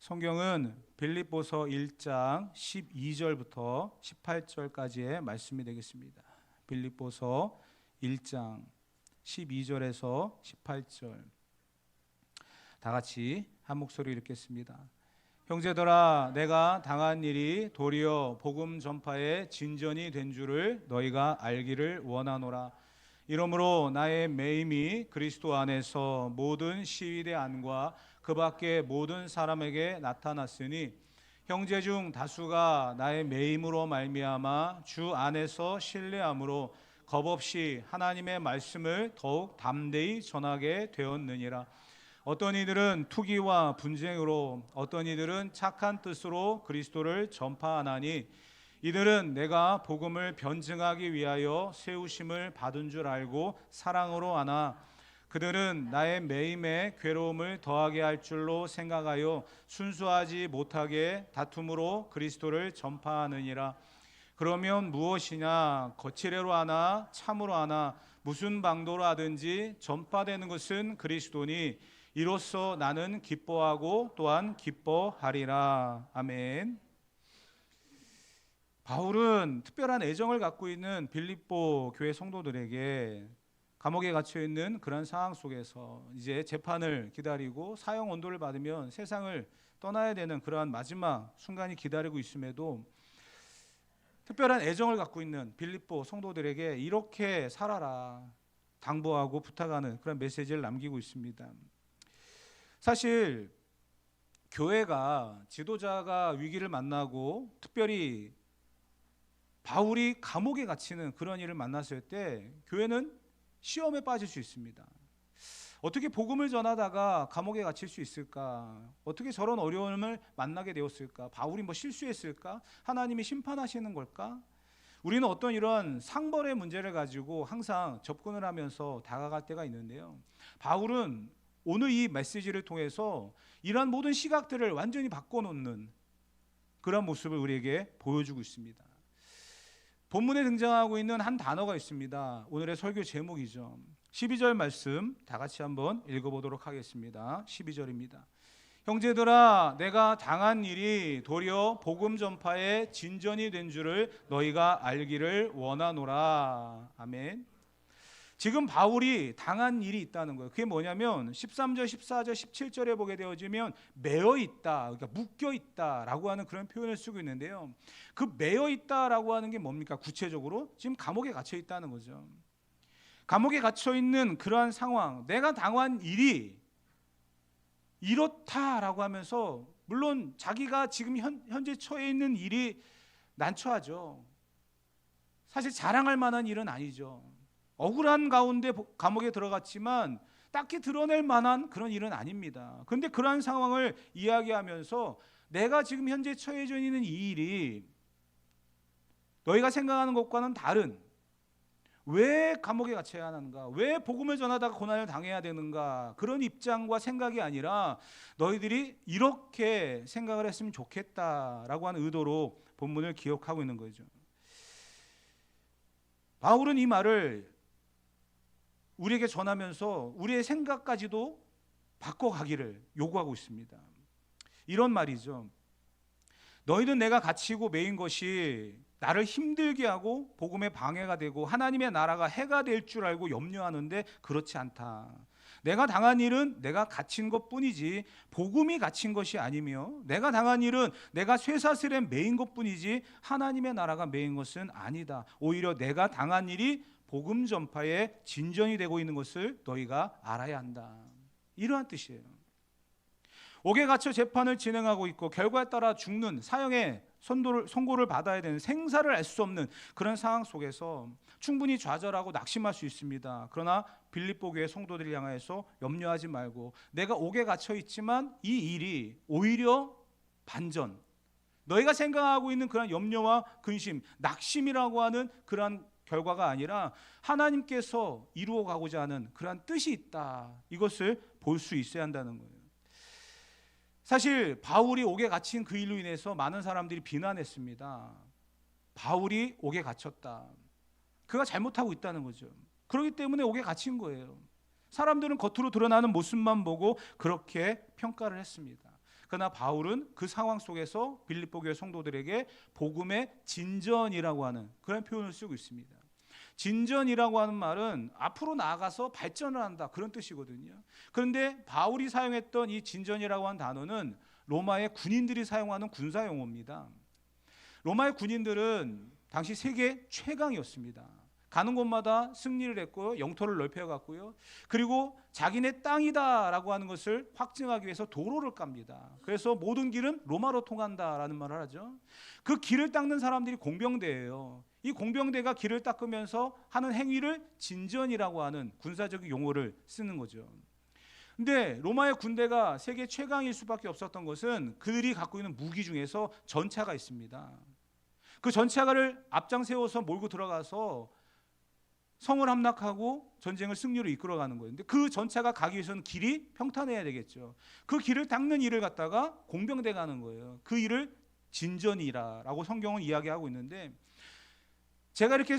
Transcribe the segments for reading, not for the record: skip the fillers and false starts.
성경은 빌립보서 1장 12절부터 18절까지의 말씀이 되겠습니다. 빌립보서 1장 12절에서 18절 다 같이 한 목소리 읽겠습니다. 형제들아, 내가 당한 일이 도리어 복음 전파의 진전이 된 줄을 너희가 알기를 원하노라. 이러므로 나의 매임이 그리스도 안에서 모든 시위대 안과 그 밖의 모든 사람에게 나타났으니 형제 중 다수가 나의 매임으로 말미암아 주 안에서 신뢰함으로 겁없이 하나님의 말씀을 더욱 담대히 전하게 되었느니라. 어떤 이들은 투기와 분쟁으로, 어떤 이들은 착한 뜻으로 그리스도를 전파하나니 이들은 내가 복음을 변증하기 위하여 세우심을 받은 줄 알고 사랑으로 하나 그들은 나의 매임에 괴로움을 더하게 할 줄로 생각하여 순수하지 못하게 다툼으로 그리스도를 전파하느니라. 그러면 무엇이냐? 거칠애로 하나 참으로 하나 무슨 방도로 하든지 전파되는 것은 그리스도니 이로써 나는 기뻐하고 또한 기뻐하리라. 아멘. 바울은 특별한 애정을 갖고 있는 빌립보 교회 성도들에게 감옥에 갇혀 있는 그런 상황 속에서 이제 재판을 기다리고 사형 언도를 받으면 세상을 떠나야 되는 그러한 마지막 순간이 기다리고 있음에도 특별한 애정을 갖고 있는 빌립보 성도들에게 이렇게 살아라 당부하고 부탁하는 그런 메시지를 남기고 있습니다. 사실 교회가 지도자가 위기를 만나고 특별히 바울이 감옥에 갇히는 그런 일을 만났을 때 교회는 시험에 빠질 수 있습니다. 어떻게 복음을 전하다가 감옥에 갇힐 수 있을까? 어떻게 저런 어려움을 만나게 되었을까? 바울이 뭐 실수했을까? 하나님이 심판하시는 걸까? 우리는 어떤 이런 상벌의 문제를 가지고 항상 접근을 하면서 다가갈 때가 있는데요. 바울은 오늘 이 메시지를 통해서 이러한 모든 시각들을 완전히 바꿔놓는 그런 모습을 우리에게 보여주고 있습니다. 본문에 등장하고 있는 한 단어가 있습니다. 오늘의 설교 제목이죠. 12절 말씀 다 같이 한번 읽어보도록 하겠습니다. 12절입니다. 형제들아, 내가 당한 일이 도리어 복음 전파의 진전이 된 줄을 너희가 알기를 원하노라. 아멘. 지금 바울이 당한 일이 있다는 거예요. 그게 뭐냐면 13절, 14절, 17절에 보게 되어지면 매어 있다, 그러니까 묶여 있다라고 하는 그런 표현을 쓰고 있는데요. 그 매어 있다라고 하는 게 뭡니까? 구체적으로 지금 감옥에 갇혀 있다는 거죠. 감옥에 갇혀 있는 그러한 상황, 내가 당한 일이 이렇다라고 하면서 물론 자기가 지금 현재 처해 있는 일이 난처하죠. 사실 자랑할 만한 일은 아니죠. 억울한 가운데 감옥에 들어갔지만 딱히 드러낼 만한 그런 일은 아닙니다. 그런데 그러한 상황을 이야기하면서 내가 지금 현재 처해져 있는 이 일이 너희가 생각하는 것과는 다른, 왜 감옥에 갇혀야 하는가, 왜 복음을 전하다가 고난을 당해야 되는가, 그런 입장과 생각이 아니라 너희들이 이렇게 생각을 했으면 좋겠다라고 하는 의도로 본문을 기억하고 있는 거죠. 바울은 이 말을 우리에게 전하면서 우리의 생각까지도 바꿔가기를 요구하고 있습니다. 이런 말이죠. 너희는 내가 갇히고 매인 것이 나를 힘들게 하고 복음에 방해가 되고 하나님의 나라가 해가 될 줄 알고 염려하는데 그렇지 않다. 내가 당한 일은 내가 갇힌 것뿐이지 복음이 갇힌 것이 아니며 내가 당한 일은 내가 쇠사슬에 매인 것뿐이지 하나님의 나라가 매인 것은 아니다. 오히려 내가 당한 일이 복음 전파의 진전이 되고 있는 것을 너희가 알아야 한다. 이러한 뜻이에요. 옥에 갇혀 재판을 진행하고 있고 결과에 따라 죽는 사형의 선고를 받아야 되는 생사를 알 수 없는 그런 상황 속에서 충분히 좌절하고 낙심할 수 있습니다. 그러나 빌립보 교회 성도들을 향해서 염려하지 말고 내가 옥에 갇혀 있지만 이 일이 오히려 반전, 너희가 생각하고 있는 그런 염려와 근심, 낙심이라고 하는 그러한 결과가 아니라 하나님께서 이루어가고자 하는 그러한 뜻이 있다. 이것을 볼 수 있어야 한다는 거예요. 사실 바울이 옥에 갇힌 그 일로 인해서 많은 사람들이 비난했습니다. 바울이 옥에 갇혔다. 그가 잘못하고 있다는 거죠. 그렇기 때문에 옥에 갇힌 거예요. 사람들은 겉으로 드러나는 모습만 보고 그렇게 평가를 했습니다. 그러나 바울은 그 상황 속에서 빌립보 교회 성도들에게 복음의 진전이라고 하는 그런 표현을 쓰고 있습니다. 진전이라고 하는 말은 앞으로 나아가서 발전을 한다, 그런 뜻이거든요. 그런데 바울이 사용했던 이 진전이라고 하는 단어는 로마의 군인들이 사용하는 군사 용어입니다. 로마의 군인들은 당시 세계 최강이었습니다. 가는 곳마다 승리를 했고 영토를 넓혀갔고요. 그리고 자기네 땅이다라고 하는 것을 확증하기 위해서 도로를 깝니다. 그래서 모든 길은 로마로 통한다라는 말을 하죠. 그 길을 닦는 사람들이 공병대예요. 이 공병대가 길을 닦으면서 하는 행위를 진전이라고 하는 군사적인 용어를 쓰는 거죠. 근데 로마의 군대가 세계 최강일 수밖에 없었던 것은 그들이 갖고 있는 무기 중에서 전차가 있습니다. 그 전차를 앞장 세워서 몰고 들어가서 성을 함락하고 전쟁을 승리로 이끌어가는 거예요. 근데 그 전차가 가기 위해서는 길이 평탄해야 되겠죠. 그 길을 닦는 일을 갖다가 공병대가 하는 거예요. 그 일을 진전이라고 성경은 이야기하고 있는데, 제가 이렇게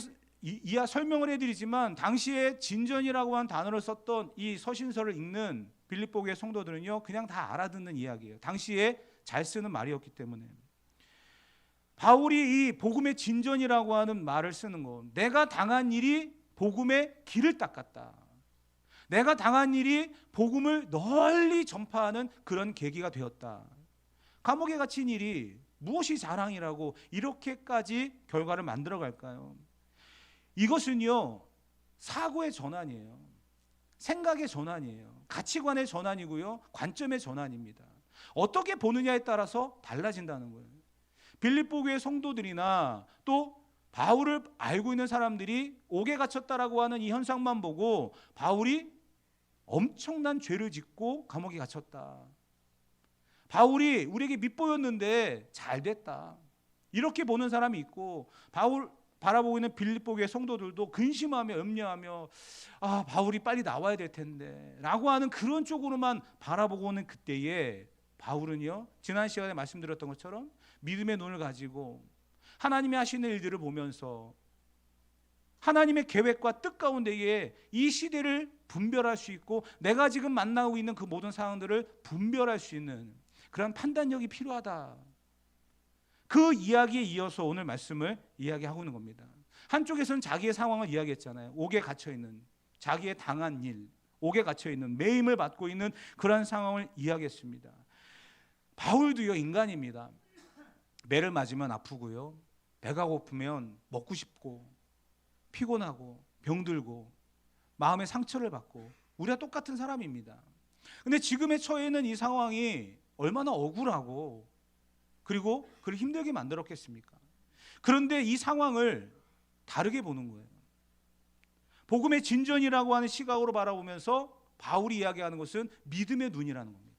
설명을 해드리지만 당시에 진전이라고 하는 단어를 썼던 이 서신서를 읽는 빌립보 교회 성도들은요, 그냥 다 알아듣는 이야기예요. 당시에 잘 쓰는 말이었기 때문에. 바울이 이 복음의 진전이라고 하는 말을 쓰는 거, 내가 당한 일이 복음의 길을 닦았다. 내가 당한 일이 복음을 널리 전파하는 그런 계기가 되었다. 감옥에 갇힌 일이 무엇이 자랑이라고 이렇게까지 결과를 만들어 갈까요? 이것은요, 사고의 전환이에요. 생각의 전환이에요. 가치관의 전환이고요, 관점의 전환입니다. 어떻게 보느냐에 따라서 달라진다는 거예요. 빌립보 교회 성도들이나 또 바울을 알고 있는 사람들이 옥에 갇혔다라고 하는 이 현상만 보고 바울이 엄청난 죄를 짓고 감옥에 갇혔다, 바울이 우리에게 밑보였는데 잘 됐다, 이렇게 보는 사람이 있고, 바울 바라보고 있는 빌립보 교회 성도들도 근심하며 염려하며 바울이 빨리 나와야 될 텐데 라고 하는 그런 쪽으로만 바라보고 오는 그때에 바울은요, 지난 시간에 말씀드렸던 것처럼 믿음의 눈을 가지고 하나님이 하시는 일들을 보면서 하나님의 계획과 뜻 가운데에 이 시대를 분별할 수 있고 내가 지금 만나고 있는 그 모든 상황들을 분별할 수 있는 그런 판단력이 필요하다. 그 이야기에 이어서 오늘 말씀을 이야기하고 있는 겁니다. 한쪽에서는 자기의 상황을 이야기했잖아요. 옥에 갇혀있는, 자기의 당한 일, 옥에 갇혀있는, 매임을 받고 있는 그런 상황을 이야기했습니다. 바울도요, 인간입니다. 매를 맞으면 아프고요, 배가 고프면 먹고 싶고, 피곤하고, 병들고, 마음의 상처를 받고, 우리가 똑같은 사람입니다. 근데 지금의 처해 있는 이 상황이 얼마나 억울하고 그리고 그를 힘들게 만들었겠습니까? 그런데 이 상황을 다르게 보는 거예요. 복음의 진전이라고 하는 시각으로 바라보면서 바울이 이야기하는 것은 믿음의 눈이라는 겁니다.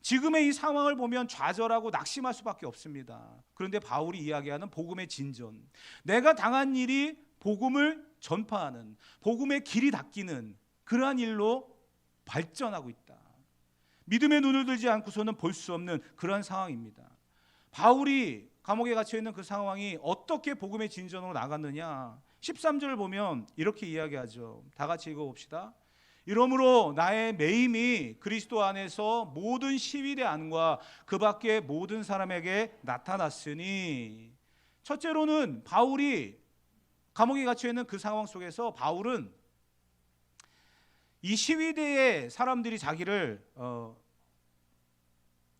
지금의 이 상황을 보면 좌절하고 낙심할 수밖에 없습니다. 그런데 바울이 이야기하는 복음의 진전, 내가 당한 일이 복음을 전파하는, 복음의 길이 닦이는 그러한 일로 발전하고 있다. 믿음의 눈을 들지 않고서는 볼 수 없는 그런 상황입니다. 바울이 감옥에 갇혀있는 그 상황이 어떻게 복음의 진전으로 나갔느냐, 13절을 보면 이렇게 이야기하죠. 다 같이 읽어봅시다. 이러므로 나의 매임이 그리스도 안에서 모든 시위대 안과 그 밖의 모든 사람에게 나타났으니, 첫째로는 바울이 감옥에 갇혀있는 그 상황 속에서 바울은 이 시위대의 사람들이 자기를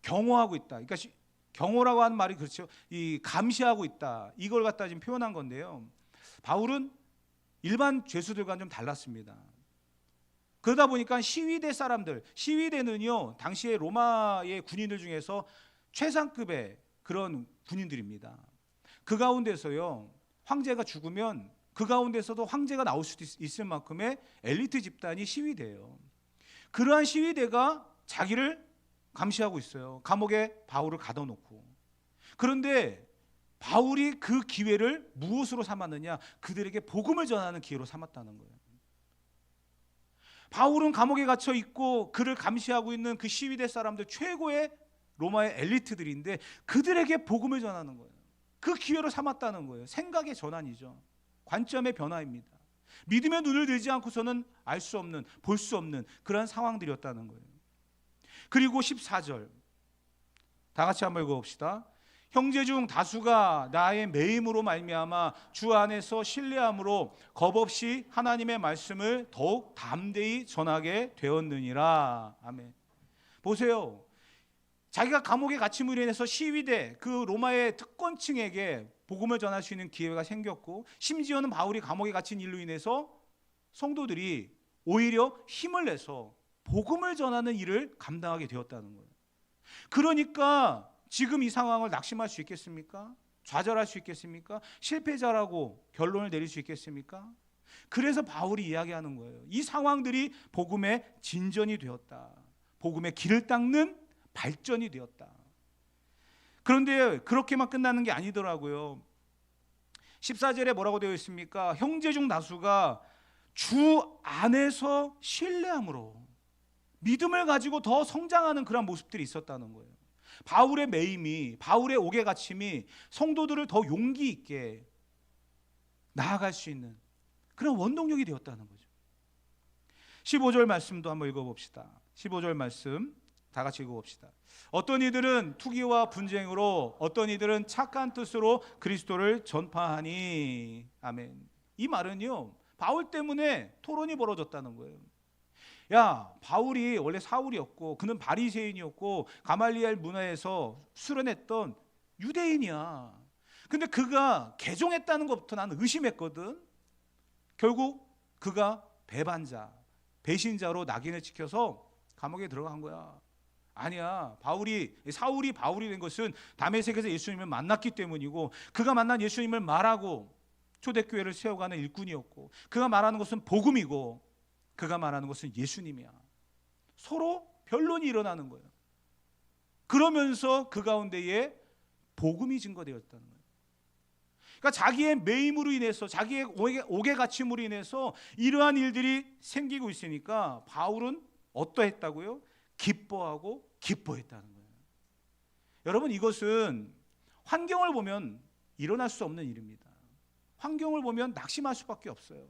경호하고 있다. 그러니까 경호라고 하는 말이 그렇죠. 이 감시하고 있다. 이걸 갖다 지금 표현한 건데요. 바울은 일반 죄수들과는 좀 달랐습니다. 그러다 보니까 시위대 사람들, 시위대는요, 당시에 로마의 군인들 중에서 최상급의 그런 군인들입니다. 그 가운데서요, 황제가 죽으면 그 가운데서도 황제가 나올 수도 있을 만큼의 엘리트 집단이 시위대예요. 그러한 시위대가 자기를 감시하고 있어요. 감옥에 바울을 가둬놓고. 그런데 바울이 그 기회를 무엇으로 삼았느냐? 그들에게 복음을 전하는 기회로 삼았다는 거예요. 바울은 감옥에 갇혀 있고 그를 감시하고 있는 그 시위대 사람들, 최고의 로마의 엘리트들인데 그들에게 복음을 전하는 거예요. 그 기회로 삼았다는 거예요. 생각의 전환이죠. 관점의 변화입니다. 믿음의 눈을 들지 않고서는 알 수 없는, 볼 수 없는 그런 상황들이었다는 거예요. 그리고 14절, 다 같이 한번 읽어봅시다. 형제 중 다수가 나의 매임으로 말미암아 주 안에서 신뢰함으로 겁없이 하나님의 말씀을 더욱 담대히 전하게 되었느니라. 아멘. 보세요. 자기가 감옥에 갇힘으로 인해서 시위대 그 로마의 특권층에게 복음을 전할 수 있는 기회가 생겼고, 심지어는 바울이 감옥에 갇힌 일로 인해서 성도들이 오히려 힘을 내서 복음을 전하는 일을 감당하게 되었다는 거예요. 그러니까 지금 이 상황을 낙심할 수 있겠습니까? 좌절할 수 있겠습니까? 실패자라고 결론을 내릴 수 있겠습니까? 그래서 바울이 이야기하는 거예요. 이 상황들이 복음의 진전이 되었다. 복음의 길을 닦는 발전이 되었다. 그런데 그렇게만 끝나는 게 아니더라고요. 14절에 뭐라고 되어 있습니까? 형제 중 다수가 주 안에서 신뢰함으로 믿음을 가지고 더 성장하는 그런 모습들이 있었다는 거예요. 바울의 매임이, 바울의 옥에 갇힘이 성도들을 더 용기 있게 나아갈 수 있는 그런 원동력이 되었다는 거죠. 15절 말씀도 한번 읽어봅시다. 15절 말씀 다 같이 읽어봅시다. 어떤 이들은 투기와 분쟁으로, 어떤 이들은 착한 뜻으로 그리스도를 전파하니. 아멘. 이 말은요, 바울 때문에 토론이 벌어졌다는 거예요. 야, 바울이 원래 사울이었고 그는 바리새인이었고 가말리엘 문화에서 수련했던 유대인이야. 근데 그가 개종했다는 것부터 나는 의심했거든. 결국 그가 배반자, 배신자로 낙인을 찍혀서 감옥에 들어간 거야. 아니야. 사울이 바울이 된 것은 다메섹에서 예수님을 만났기 때문이고, 그가 만난 예수님을 말하고 초대교회를 세워가는 일꾼이었고, 그가 말하는 것은 복음이고, 그가 말하는 것은 예수님이야. 서로 변론이 일어나는 거예요. 그러면서 그 가운데에 복음이 증거되었다는 거예요. 그러니까 자기의 매임으로 인해서, 자기의 옥에 갇힘으로 인해서 이러한 일들이 생기고 있으니까 바울은 어떠했다고요? 기뻐했다는 거예요. 여러분, 이것은 환경을 보면 일어날 수 없는 일입니다. 환경을 보면 낙심할 수밖에 없어요.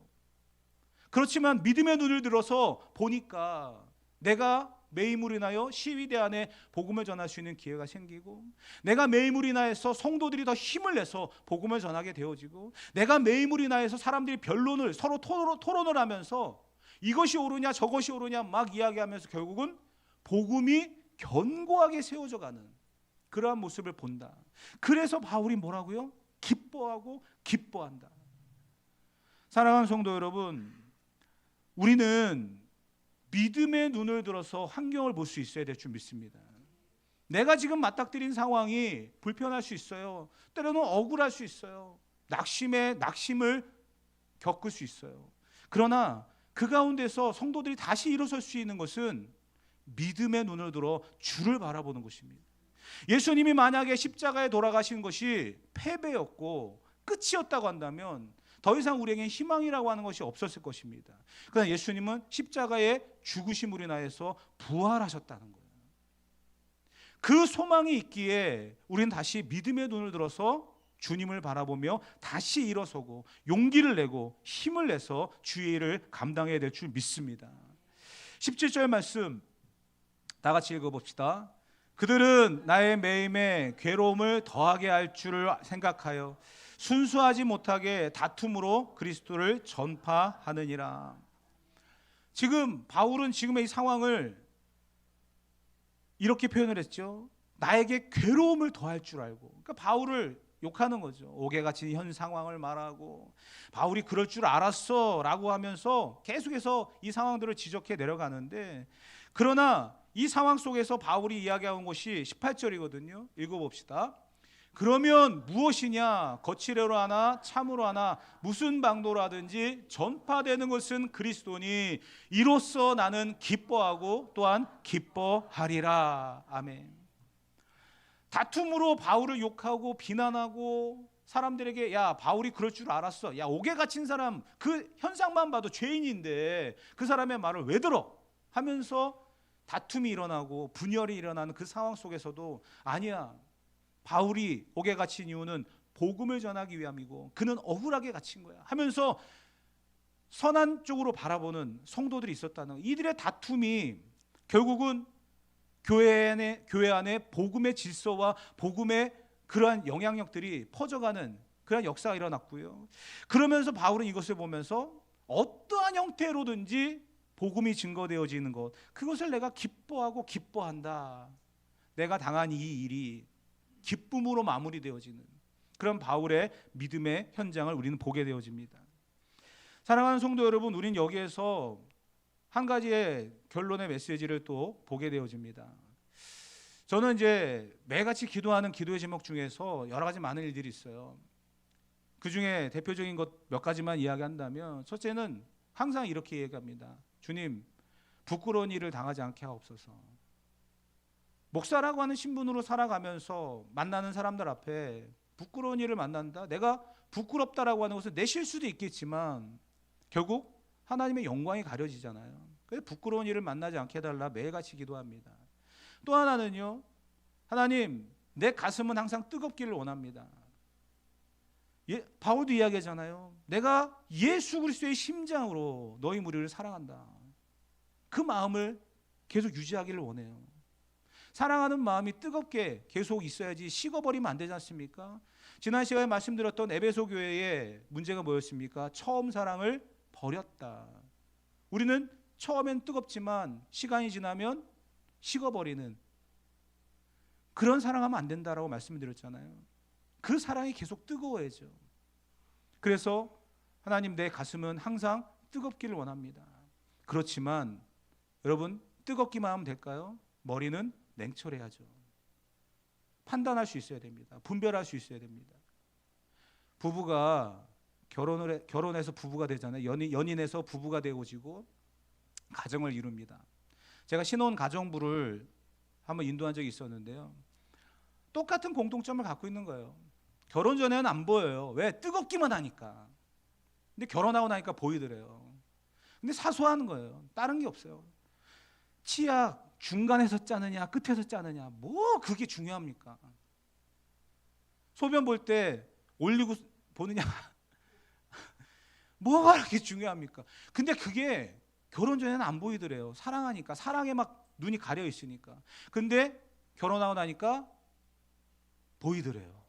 그렇지만 믿음의 눈을 들어서 보니까 내가 매임으로 인하여 시위대 안에 복음을 전할 수 있는 기회가 생기고, 내가 매임으로 인하여서 성도들이 더 힘을 내서 복음을 전하게 되어지고, 내가 매임으로 인하여서 사람들이 변론을 서로 토론을 하면서 이것이 옳으냐 저것이 옳으냐 막 이야기하면서 결국은 복음이 견고하게 세워져 가는 그러한 모습을 본다. 그래서 바울이 뭐라고요? 기뻐한다. 사랑하는 성도 여러분, 우리는 믿음의 눈을 들어서 환경을 볼 수 있어야 될 줄 믿습니다. 내가 지금 맞닥뜨린 상황이 불편할 수 있어요. 때로는 억울할 수 있어요. 낙심을 겪을 수 있어요. 그러나 그 가운데서 성도들이 다시 일어설 수 있는 것은 믿음의 눈을 들어 주를 바라보는 것입니다. 예수님이 만약에 십자가에 돌아가신 것이 패배였고 끝이었다고 한다면 더 이상 우리에겐 희망이라고 하는 것이 없었을 것입니다. 그러나 예수님은 십자가의 죽으심으로 인하여서 부활하셨다는 거예요. 그 소망이 있기에 우리는 다시 믿음의 눈을 들어서 주님을 바라보며 다시 일어서고 용기를 내고 힘을 내서 주의 일을 감당해야 될 줄 믿습니다. 17절 말씀 다 같이 읽어봅시다. 그들은 나의 매임에 괴로움을 더하게 할 줄을 생각하여 순수하지 못하게 다툼으로 그리스도를 전파하느니라. 지금 바울은 지금의 이 상황을 이렇게 표현을 했죠. 나에게 괴로움을 더할 줄 알고. 그러니까 바울을 욕하는 거죠. 옥에 갇힌 현 상황을 말하고, 바울이 그럴 줄 알았어 라고 하면서 계속해서 이 상황들을 지적해 내려가는데, 그러나 이 상황 속에서 바울이 이야기한 것이 18절이거든요. 읽어봅시다. 그러면 무엇이냐? 거칠애로 하나 참으로 하나 무슨 방도로 하든지 전파되는 것은 그리스도니 이로써 나는 기뻐하고 또한 기뻐하리라. 아멘. 다툼으로 바울을 욕하고 비난하고 사람들에게 야, 바울이 그럴 줄 알았어. 야, 옥에 갇힌 사람 그 현상만 봐도 죄인인데 그 사람의 말을 왜 들어? 하면서 다툼이 일어나고 분열이 일어나는 그 상황 속에서도 아니야. 바울이 옥에 갇힌 이유는 복음을 전하기 위함이고 그는 억울하게 갇힌 거야 하면서 선한 쪽으로 바라보는 성도들이 있었다는 거예요. 이들의 다툼이 결국은 교회 안에 복음의 질서와 복음의 그러한 영향력들이 퍼져가는 그런 역사가 일어났고요. 그러면서 바울은 이것을 보면서 어떠한 형태로든지 복음이 증거되어지는 것, 그것을 내가 기뻐하고 기뻐한다. 내가 당한 이 일이 기쁨으로 마무리되어지는 그런 바울의 믿음의 현장을 우리는 보게 되어집니다. 사랑하는 성도 여러분, 우리는 여기에서 한 가지의 결론의 메시지를 또 보게 되어집니다. 저는 이제 매같이 기도하는 기도의 제목 중에서 여러 가지 많은 일들이 있어요. 그 중에 대표적인 것 몇 가지만 이야기한다면, 첫째는 항상 이렇게 얘기합니다. 주님, 부끄러운 일을 당하지 않게 하옵소서. 목사라고 하는 신분으로 살아가면서 만나는 사람들 앞에 부끄러운 일을 만난다? 내가 부끄럽다라고 하는 것은 내 실수도 있겠지만 결국 하나님의 영광이 가려지잖아요. 그래서 부끄러운 일을 만나지 않게 해달라 매일같이 기도합니다. 또 하나는요, 하나님, 내 가슴은 항상 뜨겁기를 원합니다. 바울도 이야기하잖아요. 내가 예수 그리스도의 심장으로 너희 무리를 사랑한다. 그 마음을 계속 유지하기를 원해요. 사랑하는 마음이 뜨겁게 계속 있어야지 식어버리면 안 되지 않습니까? 지난 시간에 말씀드렸던 에베소 교회의 문제가 뭐였습니까? 처음 사랑을 버렸다. 우리는 처음엔 뜨겁지만 시간이 지나면 식어버리는 그런 사랑하면 안 된다라고 말씀드렸잖아요. 그 사랑이 계속 뜨거워야죠. 그래서 하나님, 내 가슴은 항상 뜨겁기를 원합니다. 그렇지만 여러분, 뜨겁기만 하면 될까요? 머리는 냉철해야죠. 판단할 수 있어야 됩니다. 분별할 수 있어야 됩니다. 부부가 결혼해서 부부가 되잖아요. 연인에서 부부가 되어지고 가정을 이룹니다. 제가 신혼 가정부를 한번 인도한 적이 있었는데요. 똑같은 공통점을 갖고 있는 거예요. 결혼 전에는 안 보여요. 왜? 뜨겁기만 하니까. 근데 결혼하고 나니까 보이더래요. 근데 사소한 거예요. 다른 게 없어요. 치약 중간에서 짜느냐 끝에서 짜느냐, 뭐 그게 중요합니까? 소변 볼 때 올리고 보느냐 뭐가 그렇게 중요합니까? 근데 그게 결혼 전에는 안 보이더래요. 사랑하니까, 사랑에 막 눈이 가려 있으니까. 근데 결혼하고 나니까 보이더래요.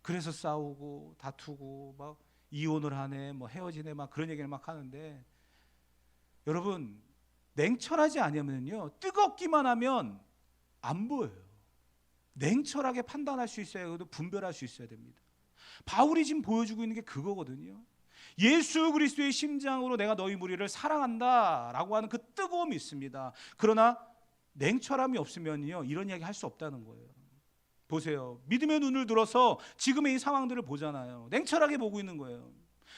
그래서 싸우고 다투고 막 이혼을 하네, 뭐 헤어지네, 막 그런 얘기를 막 하는데, 여러분, 냉철하지 않으면요, 뜨겁기만 하면 안 보여요. 냉철하게 판단할 수 있어야 하고 분별할 수 있어야 됩니다. 바울이 지금 보여주고 있는 게 그거거든요. 예수 그리스도의 심장으로 내가 너희 무리를 사랑한다라고 하는 그 뜨거움이 있습니다. 그러나 냉철함이 없으면요, 이런 이야기 할 수 없다는 거예요. 보세요. 믿음의 눈을 들어서 지금의 이 상황들을 보잖아요. 냉철하게 보고 있는 거예요.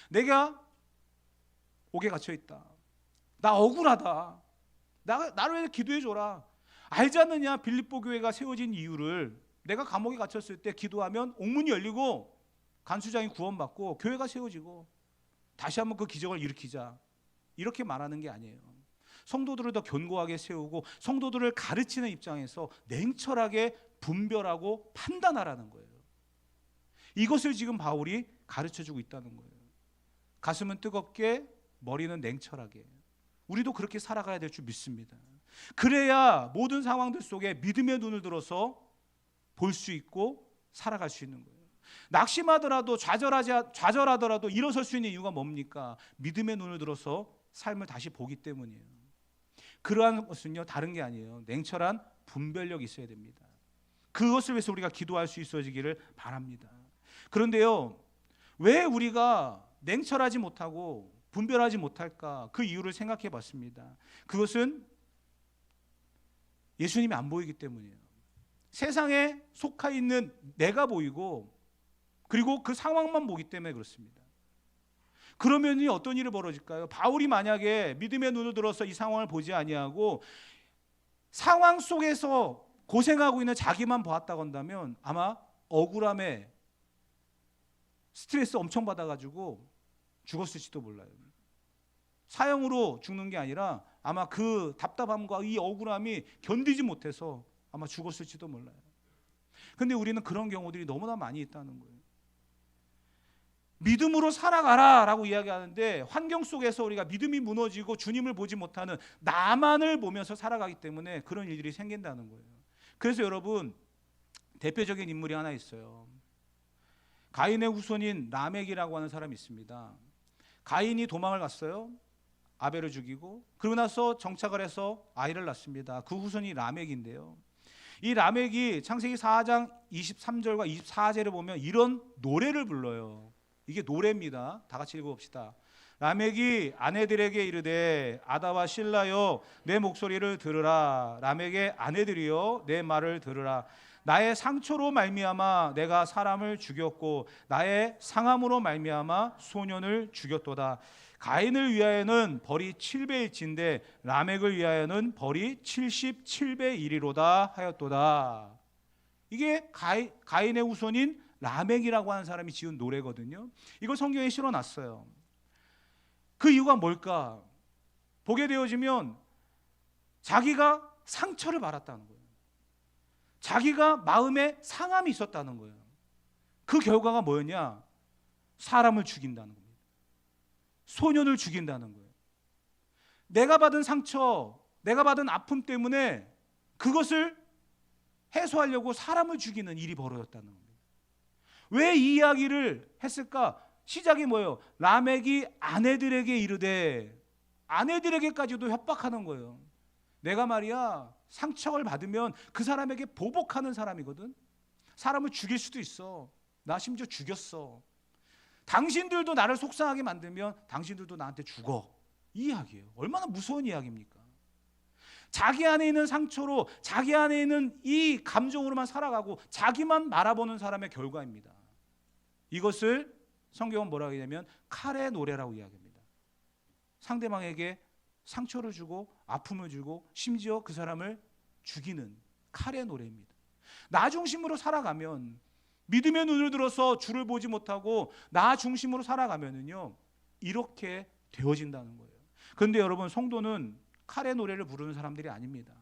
내가 옥에 갇혀 있다. 나 억울하다. 나를 위해 기도해 줘라. 알지 않느냐? 빌립보 교회가 세워진 이유를. 내가 감옥에 갇혔을 때 기도하면 옥문이 열리고 간수장이 구원받고 교회가 세워지고 다시 한번 그 기적을 일으키자, 이렇게 말하는 게 아니에요. 성도들을 더 견고하게 세우고 성도들을 가르치는 입장에서 냉철하게 분별하고 판단하라는 거예요. 이것을 지금 바울이 가르쳐주고 있다는 거예요. 가슴은 뜨겁게, 머리는 냉철하게. 우리도 그렇게 살아가야 될 줄 믿습니다. 그래야 모든 상황들 속에 믿음의 눈을 들어서 볼 수 있고 살아갈 수 있는 거예요. 낙심하더라도 좌절하더라도 일어설 수 있는 이유가 뭡니까? 믿음의 눈을 들어서 삶을 다시 보기 때문이에요. 그러한 것은요, 다른 게 아니에요. 냉철한 분별력이 있어야 됩니다. 그것을 위해서 우리가 기도할 수 있어지기를 바랍니다. 그런데요, 왜 우리가 냉철하지 못하고 분별하지 못할까? 그 이유를 생각해 봤습니다. 그것은 예수님이 안 보이기 때문이에요. 세상에 속해 있는 내가 보이고, 그리고 그 상황만 보기 때문에 그렇습니다. 그러면 어떤 일이 벌어질까요? 바울이 만약에 믿음의 눈을 들어서 이 상황을 보지 아니하고 상황 속에서 고생하고 있는 자기만 보았다고 한다면 아마 억울함에 스트레스 엄청 받아가지고 죽었을지도 몰라요. 사형으로 죽는 게 아니라 아마 그 답답함과 이 억울함이 견디지 못해서 아마 죽었을지도 몰라요. 근데 우리는 그런 경우들이 너무나 많이 있다는 거예요. 믿음으로 살아가라라고 이야기하는데, 환경 속에서 우리가 믿음이 무너지고 주님을 보지 못하는 나만을 보면서 살아가기 때문에 그런 일들이 생긴다는 거예요. 그래서 여러분, 대표적인 인물이 하나 있어요. 가인의 후손인 라멕이라고 하는 사람이 있습니다. 가인이 도망을 갔어요. 아벨을 죽이고, 그러고 나서 정착을 해서 아이를 낳습니다. 그 후손이 라멕인데요, 이 라멕이 창세기 4장 23절과 24절을 보면 이런 노래를 불러요. 이게 노래입니다. 다 같이 읽어봅시다. 라멕이 아내들에게 이르되 아다와 실라여 내 목소리를 들으라. 라멕의 아내들이여 내 말을 들으라. 나의 상처로 말미암아 내가 사람을 죽였고 나의 상함으로 말미암아 소년을 죽였도다. 가인을 위하여는 벌이 7배일진데 라멕을 위하여는 벌이 77배 일이로다 하였도다. 이게 가인의 후손인 라멕이라고 하는 사람이 지은 노래거든요. 이걸 성경에 실어놨어요. 그 이유가 뭘까? 보게 되어지면 자기가 상처를 받았다는 거예요. 자기가 마음에 상함이 있었다는 거예요. 그 결과가 뭐였냐? 사람을 죽인다는 겁니다. 소년을 죽인다는 거예요. 내가 받은 상처, 내가 받은 아픔 때문에 그것을 해소하려고 사람을 죽이는 일이 벌어졌다는 겁니다. 왜 이 이야기를 했을까? 시작이 뭐예요? 라멕이 아내들에게 이르되, 아내들에게까지도 협박하는 거예요. 내가 말이야 상처를 받으면 그 사람에게 보복하는 사람이거든. 사람을 죽일 수도 있어. 나 심지어 죽였어. 당신들도 나를 속상하게 만들면 당신들도 나한테 죽어. 이 이야기예요. 얼마나 무서운 이야기입니까? 자기 안에 있는 상처로, 자기 안에 있는 이 감정으로만 살아가고 자기만 바라보는 사람의 결과입니다. 이것을 성경은 뭐라고 하냐면 칼의 노래라고 이야기합니다. 상대방에게 상처를 주고 아픔을 주고 심지어 그 사람을 죽이는 칼의 노래입니다. 나 중심으로 살아가면, 믿음의 눈을 들어서 주를 보지 못하고 나 중심으로 살아가면은요, 이렇게 되어진다는 거예요. 그런데 여러분, 성도는 칼의 노래를 부르는 사람들이 아닙니다.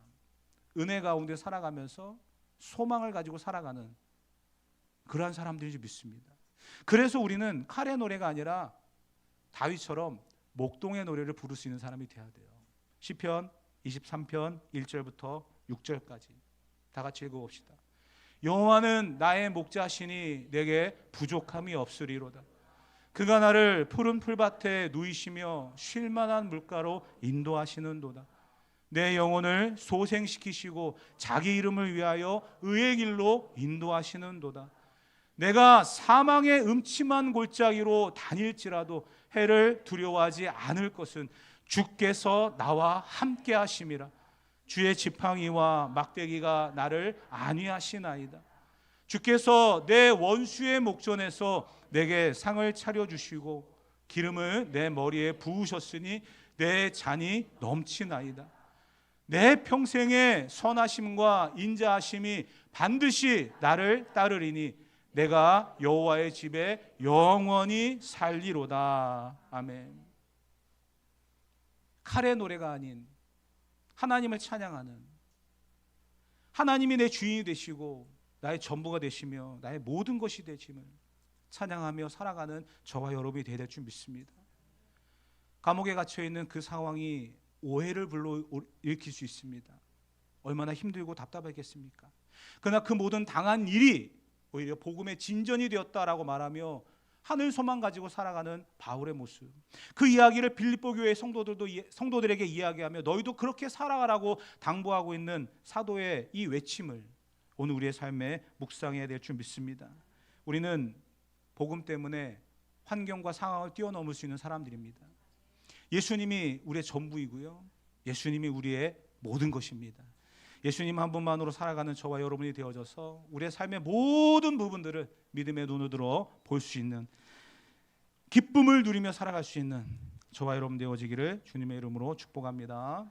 은혜 가운데 살아가면서 소망을 가지고 살아가는 그러한 사람들인지 믿습니다. 그래서 우리는 칼의 노래가 아니라 다윗처럼 목동의 노래를 부를 수 있는 사람이 되어야 돼요. 시편 23편 1절부터 6절까지 다 같이 읽어봅시다. 여호와는 나의 목자시니 내게 부족함이 없으리로다. 그가 나를 푸른 풀밭에 누이시며 쉴 만한 물가로 인도하시는도다. 내 영혼을 소생시키시고 자기 이름을 위하여 의의 길로 인도하시는도다. 내가 사망의 음침한 골짜기로 다닐지라도 해를 두려워하지 않을 것은 주께서 나와 함께 하심이라. 주의 지팡이와 막대기가 나를 안위하시나이다. 주께서 내 원수의 목전에서 내게 상을 차려주시고 기름을 내 머리에 부으셨으니 내 잔이 넘치나이다. 내 평생의 선하심과 인자하심이 반드시 나를 따르리니 내가 여호와의 집에 영원히 살리로다. 아멘. 칼의 노래가 아닌 하나님을 찬양하는, 하나님이 내 주인이 되시고 나의 전부가 되시며 나의 모든 것이 되심을 찬양하며 살아가는 저와 여러분이 되어야 될 줄 믿습니다. 감옥에 갇혀있는 그 상황이 오해를 불러일으킬 수 있습니다. 얼마나 힘들고 답답했겠습니까? 그러나 그 모든 당한 일이 오히려 복음의 진전이 되었다라고 말하며 하늘 소망 가지고 살아가는 바울의 모습, 그 이야기를 빌립보 교회 성도들에게 이야기하며 너희도 그렇게 살아가라고 당부하고 있는 사도의 이 외침을 오늘 우리의 삶에 묵상해야 될 줄 믿습니다. 우리는 복음 때문에 환경과 상황을 뛰어넘을 수 있는 사람들입니다. 예수님이 우리의 전부이고요, 예수님이 우리의 모든 것입니다. 예수님 한 분만으로 살아가는 저와 여러분이 되어져서 우리의 삶의 모든 부분들을 믿음의 눈으로 들어 볼 수 있는, 기쁨을 누리며 살아갈 수 있는 저와 여러분 되어지기를 주님의 이름으로 축복합니다.